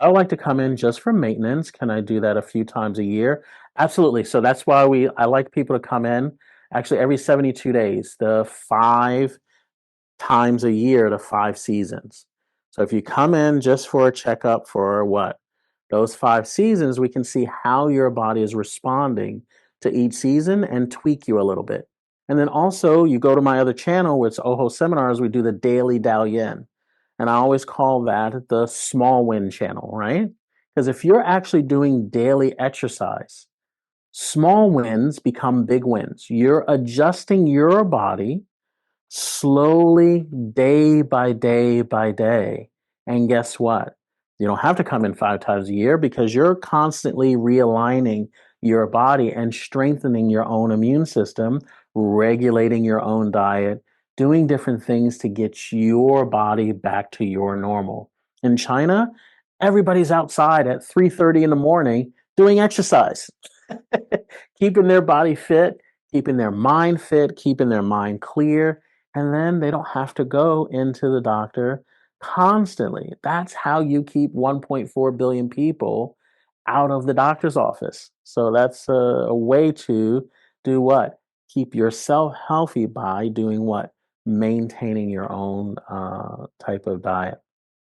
I like to come in just for maintenance. Can I do that a few times a year? Absolutely. So that's why I like people to come in actually every 72 days, the 5 times a year, the 5 seasons. So if you come in just for a checkup for what? Those 5 seasons, we can see how your body is responding to each season and tweak you a little bit. And then also, you go to my other channel, which is Oho Seminars, we do the daily Dao Yin. And I always call that the small win channel, right? Because if you're actually doing daily exercise, small wins become big wins. You're adjusting your body slowly, day by day by day. And guess what? You don't have to come in 5 times a year because you're constantly realigning your body and strengthening your own immune system, regulating your own diet, doing different things to get your body back to your normal. In China, everybody's outside at 3:30 in the morning doing exercise, keeping their body fit, keeping their mind fit, keeping their mind clear, and then they don't have to go into the doctor constantly. That's how you keep 1.4 billion people out of the doctor's office. So that's a way to do what? Keep yourself healthy by doing what? Maintaining your own type of diet.